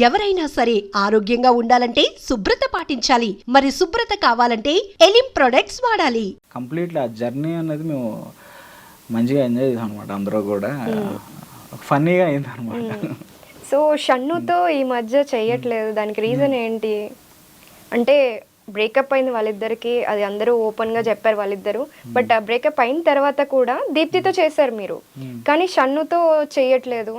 ఎవరైనా సరే ఆరోగ్యంగా ఉండాలంటే శుభ్రత పాటించాలి. మరి శుభ్రత కావాలంటే ఎలిం ప్రొడక్ట్స్ వాడాలి. కంప్లీట్లీ ఆ జర్నీ అనేది మేము మంచిగా ఎంజాయ్ చేసాం అనమాట. అందరూ కూడా ఫన్నీగా అయింది అనమాట. సో షన్నుతో ఈ మధ్య చెయ్యట్లేదు, దానికి రీజన్ ఏంటి? అంటే బ్రేకప్ అయింది వాళ్ళిద్దరికి, అది అందరూ ఓపెన్గా చెప్పారు వాళ్ళిద్దరు. బట్ ఆ బ్రేకప్ అయిన తర్వాత కూడా దీప్తితో చేశారు మీరు, కానీ షన్నుతో చెయ్యట్లేదు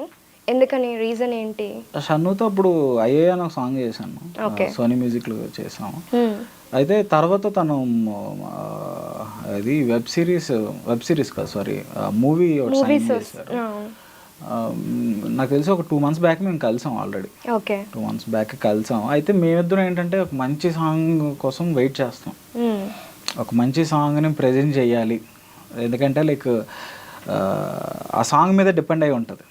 ఎందుకని? రీజన్ ఏంటి? షన్నుతో అప్పుడు అయ్యే అని ఒక సాంగ్ చేశాను, సోనీ మ్యూజిక్ లో చేసాము. అయితే తర్వాత తను అది వెబ్ సిరీస్ కాదు సారీ మూవీ చేశారు. నాకు తెలిసి ఒక 2 months బ్యాక్ మేము కలిసాం ఆల్రెడీ. 2 months బ్యాక్ కలిసాం. అయితే మేమిద్దరం ఏంటంటే ఒక మంచి సాంగ్ కోసం వెయిట్ చేస్తాం. ఒక మంచి సాంగ్ని ప్రజెంట్ చేయాలి, ఎందుకంటే లైక్ ఆ సాంగ్ మీద డిపెండ్ అయి ఉంటుంది.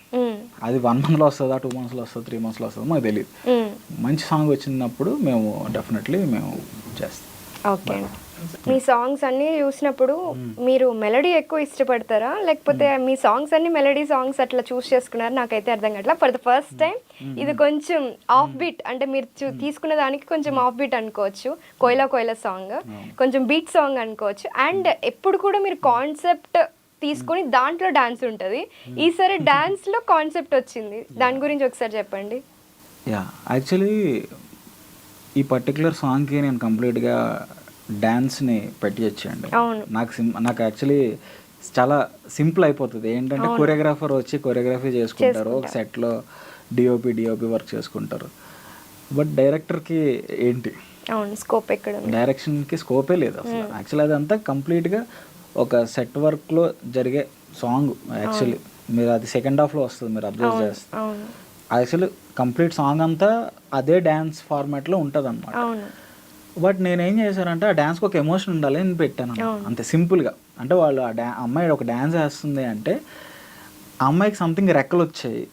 అది 1 monthలో వస్తుందా, 2 monthsలో వస్తుందా, 3 monthsలో వస్తుందో మాకు తెలియదు. మంచి సాంగ్ వచ్చినప్పుడు మేము డెఫినెట్లీ మేము చేస్తాం. ఓకే, మీ సాంగ్స్ అన్నీ చూసినప్పుడు మీరు మెలడీ ఎక్కువ ఇష్టపడతారా, లేకపోతే మీ సాంగ్స్ అన్ని మెలడీ సాంగ్స్ అట్లా చూస్ చేసుకున్నారు? నాకైతే అర్థం కావట్లేదు. ఫర్ ద ఫస్ట్ టైం ఇది కొంచెం ఆఫ్ బీట్, అంటే మీరు తీసుకున్న దానికి కొంచెం ఆఫ్ బీట్ అనుకోవచ్చు. కోయిలా సాంగ్ కొంచెం బీట్ సాంగ్ అనుకోవచ్చు. అండ్ ఎప్పుడు కూడా మీరు కాన్సెప్ట్ తీసుకొని దాంట్లో డాన్స్ ఉంటుంది. ఈసారి డాన్స్ లో కాన్సెప్ట్ వచ్చింది, దాని గురించి ఒకసారి చెప్పండి. యాక్చువల్లీ ఈ పర్టికులర్ సాంగ్కి నేను కంప్లీట్గా డాన్స్ని పెట్టి వచ్చాయండి. నాకు యాక్చువల్లీ చాలా సింపుల్ అయిపోతుంది. ఏంటంటే కొరియోగ్రాఫర్ వచ్చి కొరియోగ్రఫీ చేసుకుంటారు, ఒక సెట్లో డిఓపి వర్క్ చేసుకుంటారు. బట్ డైరెక్టర్కి ఏంటి స్కోప్, ఎక్కడ డైరెక్షన్కి స్కోపే లేదు అసలు. యాక్చువల్లీ అదంతా కంప్లీట్గా ఒక సెట్ వర్క్లో జరిగే సాంగ్. యాక్చువల్లీ మీరు అది సెకండ్ హాఫ్లో వస్తుంది, మీరు అబ్జర్వ్ చేస్తే యాక్చువల్లీ కంప్లీట్ సాంగ్ అంతా అదే డ్యాన్స్ ఫార్మాట్లో ఉంటుంది అనమాట. బట్ నేనేం చేశానంటే ఆ డ్యాన్స్కి ఒక ఎమోషన్ ఉండాలి అని పెట్టాను అంతే సింపుల్గా. అంటే వాళ్ళు అమ్మాయి ఒక డ్యాన్స్ వేస్తుంది అంటే ఆ అమ్మాయికి సంథింగ్ రెక్కలు వచ్చాయి.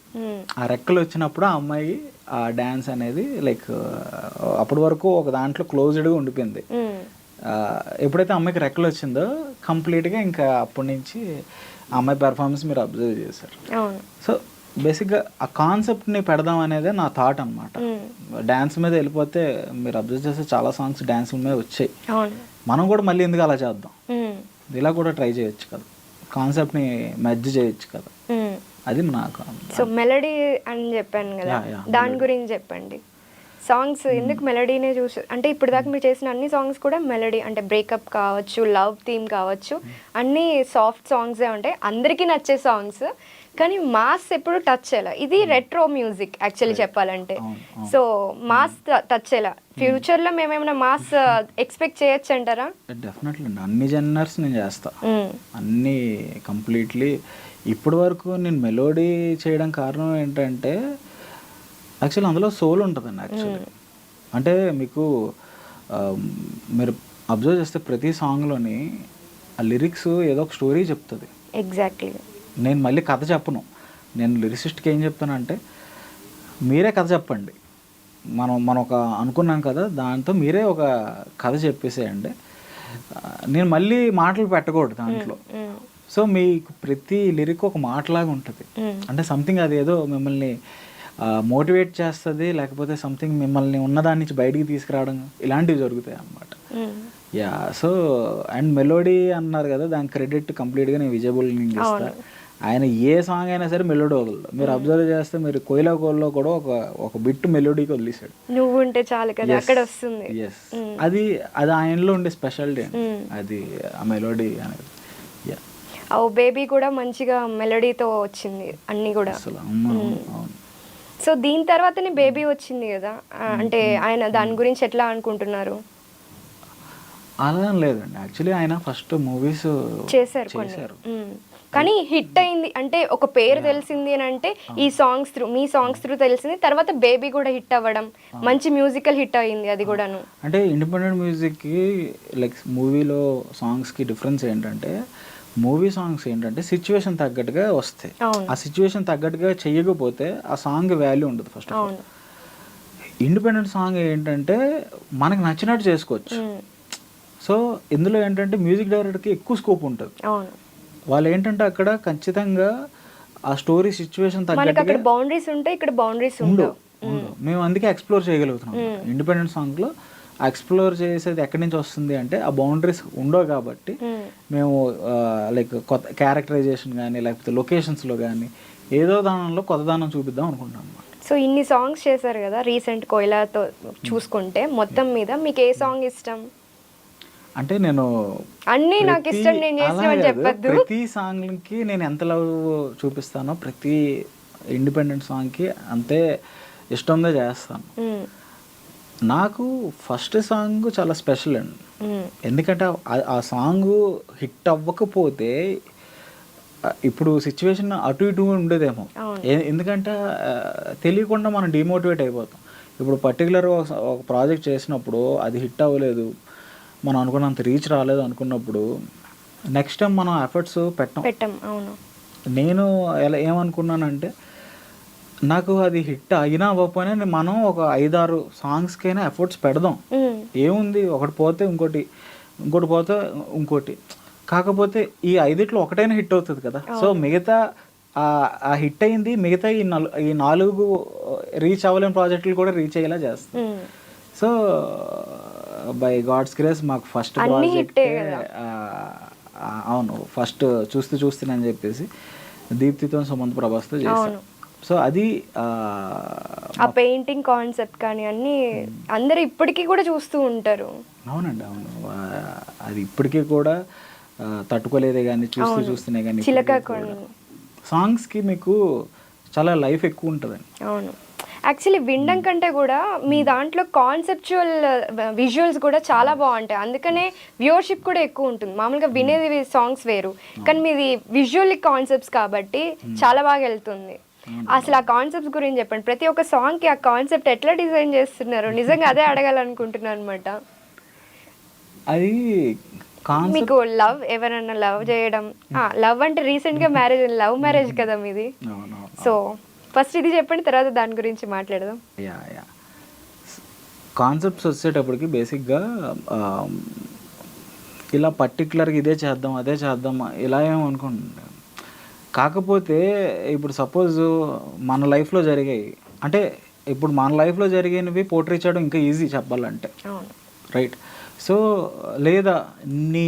ఆ రెక్కలు వచ్చినప్పుడు ఆ అమ్మాయి ఆ డ్యాన్స్ అనేది లైక్ అప్పటి వరకు ఒక దాంట్లో క్లోజ్డ్గా ఉండిపోయింది. ఎప్పుడైతే అమ్మాయికి రెక్కలు వచ్చిందో కంప్లీట్గా ఇంకా అప్పటి నుంచి ఆ అమ్మాయి పెర్ఫార్మెన్స్ మీరు అబ్జర్వ్ చేశారు. సో బేసిక్గా ఆ కాన్సెప్ట్ని పెడదాం అనేదే నా థాట్ అనమాట. డ్యాన్స్ మీద వెళ్ళిపోతే మీరు అబ్జర్వ్ చేస్తే చాలా సాంగ్స్ డ్యాన్స్ మీద వచ్చాయి. మనం కూడా మళ్ళీ ఎందుకు అలా చేద్దాం, ఇలా కూడా ట్రై చేయొచ్చు కదా, కాన్సెప్ట్ని మెర్జ్ చేయొచ్చు కదా, అది నాకు. సో మెలడీ అని చెప్పాను కదా, దాని గురించి చెప్పండి. సాంగ్స్ ఎందుకు మెలడీనే చూసి, అంటే ఇప్పుడు దాకా మీరు చేసిన అన్ని సాంగ్స్ కూడా మెలడీ, అంటే బ్రేకప్ కావచ్చు, లవ్ థీమ్ కావచ్చు, అన్నీ సాఫ్ట్ సాంగ్సే ఉంటాయి, అందరికీ నచ్చే సాంగ్స్. కానీ మాస్ ఎప్పుడు టచ్ చేయాలి. ఇది రెట్రో మ్యూజిక్ యాక్చువల్లీ చెప్పాలంటే. సో మాస్ టచ్ చేయాలి. ఫ్యూచర్లో మేమేమైనా మాస్ ఎక్స్పెక్ట్ చేయొచ్చు అంటారా? డెఫినెట్లీ అండి, అన్ని జనర్స్ నేను చేస్తా, అన్ని కంప్లీట్లీ. ఇప్పటి వరకు నేను మెలోడీ చేయడం కారణం ఏంటంటే యాక్చువల్లీ అందులో సోల్ ఉంటుందండి. యాక్చువల్లీ అంటే మీకు మీరు అబ్జర్వ్ చేస్తే ప్రతి సాంగ్లోని ఆ లిరిక్స్ ఏదో ఒక స్టోరీ చెప్తుంది. ఎగ్జాక్ట్లీ. నేను మళ్ళీ కథ చెప్పను. నేను లిరిసిస్ట్కి ఏం చెప్తానంటే మీరే కథ చెప్పండి, మనం ఒక అనుకున్నాం కదా, దాంతో మీరే ఒక కథ చెప్పేసేయండి, నేను మళ్ళీ మాటలు పెట్టకూడదు దాంట్లో. సో మీకు ప్రతి లిరిక్ ఒక మాటలాగా ఉంటుంది. అంటే సంథింగ్ అది ఏదో మిమ్మల్ని మోటివేట్ చేస్తుంది, లేకపోతే సంథింగ్ మిమ్మల్ని ఉన్నదాని నుంచి బయటికి తీసుకురావడం, ఇలాంటివి జరుగుతాయి అన్నమాట. సో అండ్ మెలోడీ అన్నారు కదా, దాని క్రెడిట్ కంప్లీట్గా నేను విజయబుల్ నుంచి ఇస్తాను. ఆయన ఏ సాంగ్ అయినా సరే మెలోడీ వదలదు. మీరు అబ్జర్వ్ చేస్తే మీరు కోయిలో కూడా ఒక బిట్ మెలోడీకి వదిలేసాడు, నువ్వు ఉంటే చాలు కదా, అక్కడ వస్తుంది. అది ఆయనలో ఉండే స్పెషాలిటీ, అది ఆ మెలోడీ అనేది. ఓ బేబీ కూడా మంచిగా మెలోడీతో వచ్చింది అన్ని కూడా అసలు. సో దీని తర్వాతనే బేబీ వచ్చింది కదా, అంటే ఆయన దాని గురించి ఎట్లా అనుకుంటున్నారు? అలా లేదండి, యాక్చువల్లీ ఆయన ఫస్ట్ మూవీస్ చేశారు, కానీ హిట్ అయింది. అంటే ఒక పేరు తెలిసింది అని అంటే ఈ సాంగ్స్ త్రూ, మీ సాంగ్స్ త్రూ తెలిసింది. తర్వాత బేబీ కూడా హిట్ అవ్వడం, మంచి మ్యూజికల్ హిట్ అయింది అది కూడాను. అంటే ఇండిపెండెంట్ మ్యూజిక్కి లైక్ మూవీలో సాంగ్స్కి డిఫరెన్స్ ఏంటంటే, మూవీ సాంగ్స్ ఏంటంటే సిచ్యువేషన్ తగ్గట్టుగా వస్తాయి. ఆ సిచ్యువేషన్ తగ్గట్టుగా చెయ్యకపోతే ఆ సాంగ్ వాల్యూ ఉండదు first of all. Independent song ఏంటంటే మనకు నచ్చినట్టు చేసుకోవచ్చు. సో ఇందులో ఏంటంటే మ్యూజిక్ డైరెక్టర్కి ఎక్కువ స్కోప్ ఉంటుంది. వాళ్ళు ఏంటంటే అక్కడ ఖచ్చితంగా ఆ స్టోరీ సిచ్యువేషన్ తగ్గట్టుగా బౌండరీస్ ఉంటాయి, ఇక్కడ బౌండరీస్ ఉండవు. ఉండవు. మేము అందుకే ఎక్స్ప్లోర్ చేయగలుగుతున్నాం. ఇండిపెండెంట్ సాంగ్లో ఎక్స్ప్లోర్ చేసేది ఎక్కడి నుంచి వస్తుంది అంటే ఆ బౌండరీస్ ఉండవు కాబట్టి మేము లైక్ కొత్త క్యారెక్టరైజేషన్ కానీ లేకపోతే లొకేషన్స్లో కానీ ఏదో దానంలో కొత్త దానం చూపిద్దాం అనుకుంటున్నాం అన్నమాట. సో ఇన్ని సాంగ్స్ చేశారు కదా రీసెంట్ కోయిలాతో చూసుకుంటే, మొత్తం మీద మీకు ఏ సాంగ్ ఇష్టం? అంటే నేను అన్నీ నాకు ఇష్టం నేను చేసినవని చెప్పొద్దు. ప్రతి సాంగ్కి నేను ఎంత లవ్ చూపిస్తానో ప్రతి ఇండిపెండెంట్ సాంగ్కి అంతే ఇష్టంగా చేస్తాను. నాకు ఫస్ట్ సాంగ్ చాలా స్పెషల్ అండి. ఎందుకంటే ఆ సాంగ్ హిట్ అవ్వకపోతే ఇప్పుడు సిచ్యువేషన్ అటు ఇటు ఉండేదేమో. ఎందుకంటే తెలియకుండా మనం డిమోటివేట్ అయిపోతాం. ఇప్పుడు పర్టికులర్ ఒక ప్రాజెక్ట్ చేసినప్పుడు అది హిట్ అవ్వలేదు, మనం అనుకున్నంత రీచ్ రాలేదు అనుకున్నప్పుడు నెక్స్ట్ టైం మనం ఎఫర్ట్స్ పెట్టం. అవును. నేను ఏమనుకున్నానంటే నాకు అది హిట్ అయినా అవ్వకపోయినా మనం ఒక 5-6 సాంగ్స్కైనా ఎఫర్ట్స్ పెడదాం. ఏముంది, ఒకటి పోతే ఇంకోటి పోతే ఇంకోటి. కాకపోతే ఈ 5 ఒకటైనా హిట్ అవుతుంది కదా. సో మిగతా ఆ హిట్ అయింది, మిగతా ఈ 4 రీచ్ అవ్వలేని ప్రాజెక్టులు కూడా రీచ్ అయ్యేలా చేస్తాం. సో బై గాడ్స్ గ్రేస్ మాకు ఫస్ట్ ప్రాజెక్ట్ అవును ఫస్ట్ చూస్తూనని చెప్పేసి దీప్తితో సుమంత్ ప్రభాస్తో చేశాను. సో అది ఆ పెయింటింగ్ కాన్సెప్ట్ కానీ అన్నీ అందరూ ఇప్పటికీ కూడా చూస్తూ ఉంటారు. అవునండి, అవును. అది ఇప్పటికీ కూడా తట్టుకోలేదే కానీ చూస్తూనే కానీ సాంగ్స్కి మీకు చాలా లైఫ్ ఎక్కువ ఉంటుందండి. అవును. యాక్చువల్లీ వినడం కంటే కూడా మీ దాంట్లో కాన్సెప్చువల్ విజువల్స్ కూడా చాలా బాగుంటాయి, అందుకనే వ్యూవర్షిప్ కూడా ఎక్కువ ఉంటుంది. మామూలుగా వినేది సాంగ్స్ వేరు, కానీ మీది విజువల్ కాన్సెప్ట్స్ కాబట్టి చాలా బాగా వెళ్తుంది. అసలు ఆ కాన్సెప్ట్స్ గురించి చెప్పండి. ప్రతి ఒక్క సాంగ్కి ఆ కాన్సెప్ట్ ఎట్లా డిజైన్ చేస్తున్నారు? నిజంగా అదే అడగాలనుకుంటున్నాను అనమాట. అది మీకు లవ్ ఎవరన్నా లవ్ చేయడం, లవ్ అంటే రీసెంట్గా మ్యారేజ్, లవ్ మ్యారేజ్ కదా మీది. సో ఫస్ట్ ఇది చెప్పండి, తర్వాత దాని గురించి మాట్లాడదాం. కాన్సెప్ట్స్ వచ్చేటప్పటికి బేసిక్గా ఇలా పర్టికులర్గా ఇదే చేద్దాం అదే చేద్దాం ఇలా ఏమనుకుంటున్నాను. కాకపోతే ఇప్పుడు సపోజ్ మన లైఫ్లో జరిగాయి అంటే ఇప్పుడు మన లైఫ్లో జరిగినవి పోర్ట్రే చేయడం ఇంకా ఈజీ చెప్పాలంటే, రైట్? సో లేదా నీ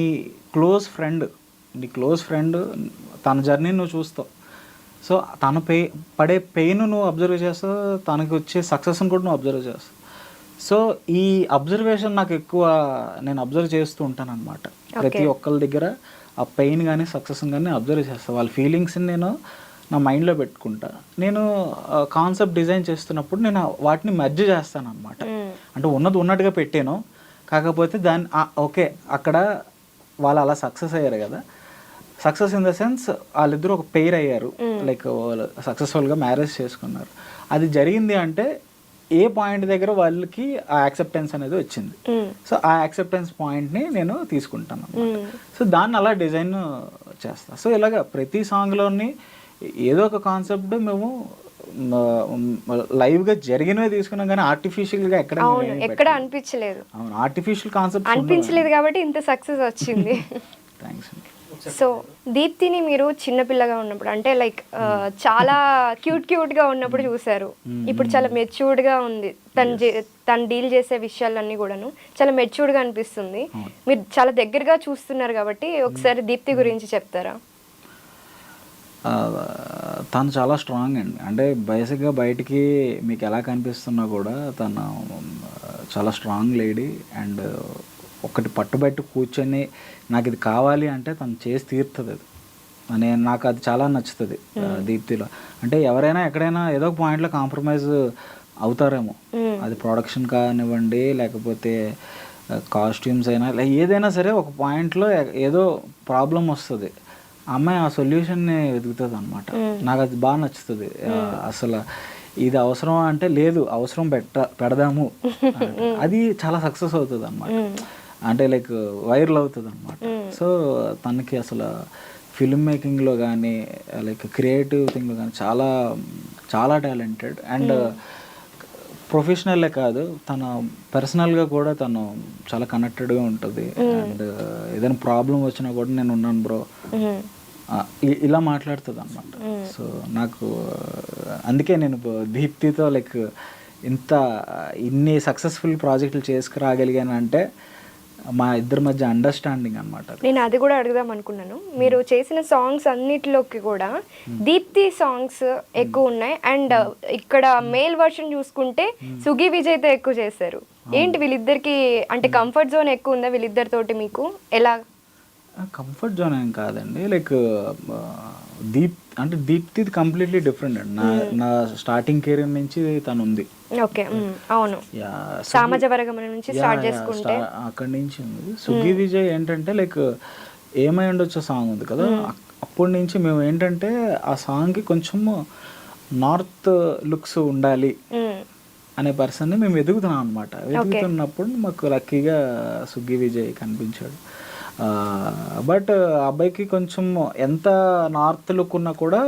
క్లోజ్ ఫ్రెండ్ తన జర్నీ నువ్వు చూస్తావు. సో తన పడే పెయిన్ నువ్వు అబ్జర్వ్ చేస్తావు, తనకి వచ్చే సక్సెస్ని కూడా నువ్వు అబ్జర్వ్ చేస్తావు. సో ఈ అబ్జర్వేషన్ నాకు ఎక్కువ నేను అబ్జర్వ్ చేస్తూ ఉంటాను అనమాట. ప్రతి ఒక్కరి దగ్గర ఆ పెయిన్ కానీ సక్సెస్ కానీ అబ్జర్వ్ చేస్తాను. వాళ్ళ ఫీలింగ్స్ని నేను నా మైండ్లో పెట్టుకుంటా. నేను కాన్సెప్ట్ డిజైన్ చేస్తున్నప్పుడు నేను వాటిని మెర్జ్ చేస్తాను అనమాట. అంటే ఉన్నట్టుగా పెట్టాను, కాకపోతే దాన్ని ఓకే అక్కడ వాళ్ళు అలా సక్సెస్ అయ్యారు కదా, సక్సెస్ ఇన్ ద సెన్స్ వాళ్ళిద్దరూ ఒక పెయిర్ అయ్యారు, లైక్ సక్సెస్ఫుల్గా మ్యారేజ్ చేసుకున్నారు. అది జరిగింది అంటే ఏ పాయింట్ దగ్గర వాళ్ళకి ఆ యాక్సెప్టెన్స్ అనేది వచ్చింది. సో ఆ యాక్సెప్టెన్స్ పాయింట్ని నేను తీసుకుంటాను అన్నమాట. సో దాన్ని అలా డిజైన్ చేస్తాను. సో ఇలాగ ప్రతి సాంగ్లోని ఏదో ఒక కాన్సెప్ట్ మేము లైవ్గా జరిగినవే తీసుకున్నాం, కానీ ఆర్టిఫిషియల్గా ఎక్కడ అనిపించలేదు. అవును, ఆర్టిఫిషియల్ కాన్సెప్ట్ అనిపించలేదు కాబట్టి ఇంత సక్సెస్ వచ్చింది. థ్యాంక్స్ అండి. సో దీప్తిని మీరు చిన్నపిల్లగా ఉన్నప్పుడు అంటే లైక్ చాలా క్యూట్గా ఉన్నప్పుడు చూసారు, ఇప్పుడు చాలా మెచ్యూర్డ్గా ఉంది. తను డీల్ చేసే విషయాలన్నీ కూడాను చాలా మెచ్యూర్డ్గా అనిపిస్తుంది. మీరు చాలా దగ్గరగా చూస్తున్నారు కాబట్టి ఒకసారి దీప్తి గురించి చెప్తారా? తను చాలా స్ట్రాంగ్ అండి. అంటే బేసిక్గా బయటికి మీకు ఎలా కనిపిస్తున్నా కూడా తను చాలా స్ట్రాంగ్ లేడీ. అండ్ ఒకటి పట్టుబట్టి కూర్చొని నాకు ఇది కావాలి అంటే తను చేసి తీరుతుంది. అది నాకు అది చాలా నచ్చుతుంది దీప్తిలో. అంటే ఎవరైనా ఎక్కడైనా ఏదో ఒక పాయింట్లో కాంప్రమైజ్ అవుతారేమో, అది ప్రొడక్షన్ కానివ్వండి లేకపోతే కాస్ట్యూమ్స్ అయినా ఏదైనా సరే ఒక పాయింట్లో ఏదో ప్రాబ్లం వస్తుంది, అమ్మాయి ఆ సొల్యూషన్ని వెతుకుతుంది అనమాట. నాకు అది బాగా నచ్చుతుంది. అసలు ఇది అవసరం అంటే లేదు, అవసరం పెడదాము, అది చాలా సక్సెస్ అవుతుంది అనమాట. అంటే లైక్ వైరల్ అవుతుంది అనమాట. సో తనకి అసలు ఫిల్మ్ మేకింగ్లో కానీ లైక్ క్రియేటివ్ థింగ్లో కానీ చాలా చాలా టాలెంటెడ్. అండ్ ప్రొఫెషనల్లే కాదు, తన పర్సనల్గా కూడా తను చాలా కనెక్టెడ్గా ఉంటుంది. అండ్ ఏదైనా ప్రాబ్లం వచ్చినా కూడా నేను ఉన్నాను బ్రో ఇలా మాట్లాడుతుంది అనమాట. సో నాకు అందుకే నేను దీప్తితో లైక్ ఇన్ని సక్సెస్ఫుల్ ప్రాజెక్టులు చేసుకురాగలిగానంటే మా ఇద్దరి మధ్య అండర్స్టాండింగ్ అనమాట. నేను అది కూడా అడుగుదాం అనుకున్నాను. మీరు చేసిన సాంగ్స్ అన్నిటిలోకి కూడా దీప్తి సాంగ్స్ ఎక్కువ ఉన్నాయి, అండ్ ఇక్కడ మేల్ వర్షన్ చూసుకుంటే సుగి విజయ్తో ఎక్కువ చేశారు. ఏంటి వీళ్ళిద్దరికి అంటే కంఫర్ట్ జోన్ ఎక్కువ ఉందా వీళ్ళిద్దరితోటి మీకు? ఎలా? కంఫర్ట్ జోన్ ఏం కాదండి, లైక్ దీప్తి కంప్లీట్లీ డిఫరెంట్ అండి. నా స్టార్టింగ్ కెరీర్ నుంచి తను ఉంది. ఓకే, అవును, సామాజ వర్గం నుంచి స్టార్ట్ చేసుకుంటే అక్కడి నుంచి ఉంది. సుగి విజయ్ ఏంటంటే లైక్ ఏమై ఉండొచ్చు సాంగ్ ఉంది కదా, అప్పటి నుంచి మేము ఏంటంటే ఆ సాంగ్కి కొంచెం నార్త్ లుక్స్ ఉండాలి అనే పర్సన్ని మేము ఎదుగుతున్నాం అనమాట. ఎదుగుతున్నప్పుడు మాకు లక్కీగా సుగ్గి విజయ్ కనిపించాడు. బట్ అబ్బాయికి కొంచెం ఎంత నార్త్ లుక్ ఉన్నా కూడా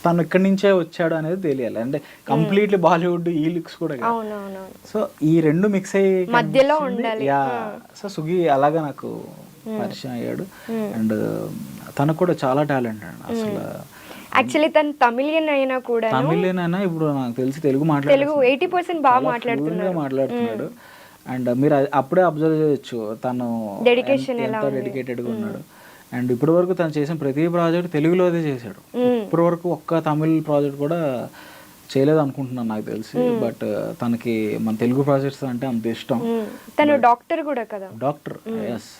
తను ఇక్కడి నుంచే వచ్చాడు అనేది తెలియాలి. అంటే కంప్లీట్లీ బాలీవుడ్ ఈ లుక్స్ కూడా కాదు. సో ఈ రెండు మిక్స్ అయ్యి మధ్యలో ఉండాలి. సో సుగి అలాగా నాకు పరిచయం అయ్యాడు. అండ్ తనకు కూడా చాలా టాలెంట్ అండి అసలు. యాక్చువల్లీ తను తమిళియన్ అయినా కూడా ఇప్పుడు నాకు తెలిసి తెలుగు 80% బాగా మాట్లాడుతున్నాడు. అండ్ మీరు అప్పుడే అబ్జర్వ్ చేయొచ్చు తను ఎంత డెడికేటెడ్గా ఉన్నాడు. అండ్ ఇప్పటి వరకు తను చేసిన ప్రతి ప్రాజెక్ట్ తెలుగులోదే చేశాడు. ఇప్పటి వరకు ఒక్క తమిళ్ ప్రాజెక్ట్ కూడా చేయలేదు అనుకుంటున్నాను నాకు తెలిసి. బట్ తనకి మన తెలుగు ప్రాజెక్ట్స్ అంటే అంత ఇష్టం. తను డాక్టర్ కూడా కదా. Doctor, yes.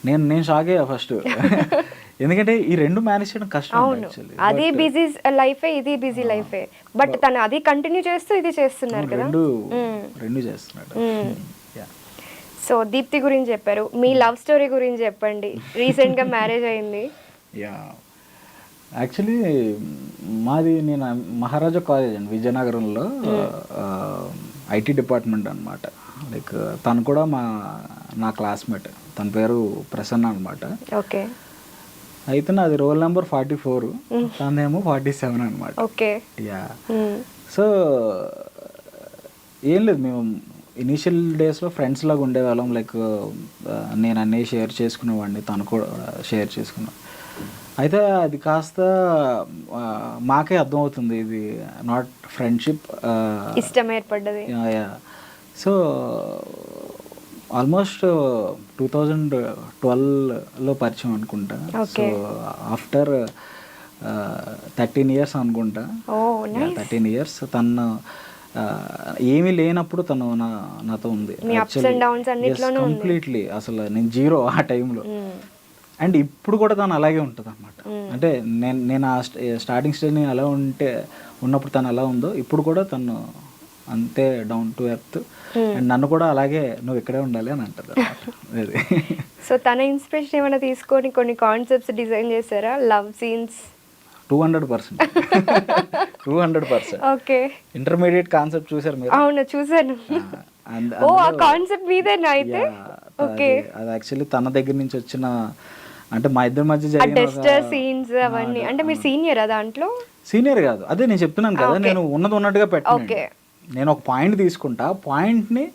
నేను షాక్ అయ్యా ఫస్ట్, ఎందుకంటే ఈ రెండు మేనేజ్ చేయడం కష్టం. అది బిజీ లైఫే, ఇది బిజీ లైఫే, బట్ తను అది కంటిన్యూ చేస్తూ ఇది చేస్తున్నారు కదా. రెండు చేస్తున్నాడు. సో దీప్తి గురించి చెప్పారు, మీ లవ్ స్టోరీ గురించి చెప్పండి. రీసెంట్ గా మ్యారేజ్ అయింది. యాక్చువల్లీ నేను మహారాజా కాలేజ్ అండి విజయనగరంలో, ఐటీ డిపార్ట్మెంట్ అనమాట. లైక్ తను కూడా నా క్లాస్మేట్. తన పేరు ప్రసన్న అనమాట. ఓకే. అయితే నాది రోల్ నెంబర్ 44, తనేమో 47 అనమాట. ఓకే. యా. సో ఏం లేదు, మేము ఇనీషియల్ డేస్లో ఫ్రెండ్స్ లాగా ఉండేవాళ్ళం. లైక్ నేను అన్నీ షేర్ చేసుకునేవాడిని, తను కూడా షేర్ చేసుకున్నాను. అయితే అది కాస్త మాకే అర్థమవుతుంది ఇది నాట్ ఫ్రెండ్షిప్, ఇష్టం ఏర్పడ్డది. సో ఆల్మోస్ట్ 2012లో పరిచయం అనుకుంటా. సో ఆఫ్టర్ 13 years అనుకుంటా. 13 years తను ఏమీ లేనప్పుడు తను నాతో ఉంది కంప్లీట్లీ. అసలు నేను జీరో ఆ టైంలో. అండ్ ఇప్పుడు కూడా తను అలాగే ఉంటుంది అనమాట. అంటే నేను ఆ స్టార్టింగ్ స్టేజ్ నేను ఎలా ఉన్నప్పుడు తను ఎలా ఉందో ఇప్పుడు కూడా తను అంతే డౌన్ టు ఎర్త్. అండ్ నన్ను కూడా అలాగే నువ్వు ఇక్కడే ఉండాలి అని అంటది అనమాట. సో తన ఇన్స్పిరేషన్ ఏమైనా తీసుకొని కొన్ని కాన్సెప్ట్స్ డిజైన్ చేశారా? Love scenes 200%. 200%. Okay. Intermediate concept చూసారు మీరు? అవును, చూసాను. ఓ, ఆ కాన్సెప్ట్ మీదేనా అయితే? ఓకే. అది యాక్చువల్లీ తన దగ్గర నుంచి వచ్చిన, అంటే మా ఇద్దరి మధ్య జరిగిన సీన్స్ అవన్నీ. అంటే మీరు సీనియర్ దాంట్లో? సీనియర్ కాదు, అదే నేను చెప్తున్నాను కదా, నేను ఉన్నట్టుగా పెట్టాను. నేను ఒక పాయింట్ తీసుకుంటా, పాయింట్ని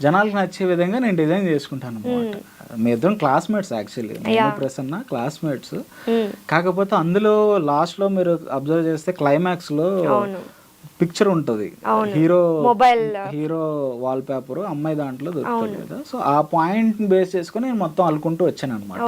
జనాలకు నచ్చే విధంగా నేను డిజైన్ చేసుకుంటాను అనమాట. మీ ఇద్దరం క్లాస్మేట్స్ యాక్చువల్లీ, నేను ప్రసన్న క్లాస్మేట్స్. కాకపోతే అందులో లాస్ట్లో మీరు అబ్జర్వ్ చేస్తే క్లైమాక్స్లో పిక్చర్ ఉంటుంది, హీరో వాల్ పేపర్, అమ్మాయి దాంట్లో దొరుకుతుంది కదా. సో ఆ పాయింట్ బేస్ చేసుకుని నేను మొత్తం అల్లుకుంటూ వచ్చాను అనమాట.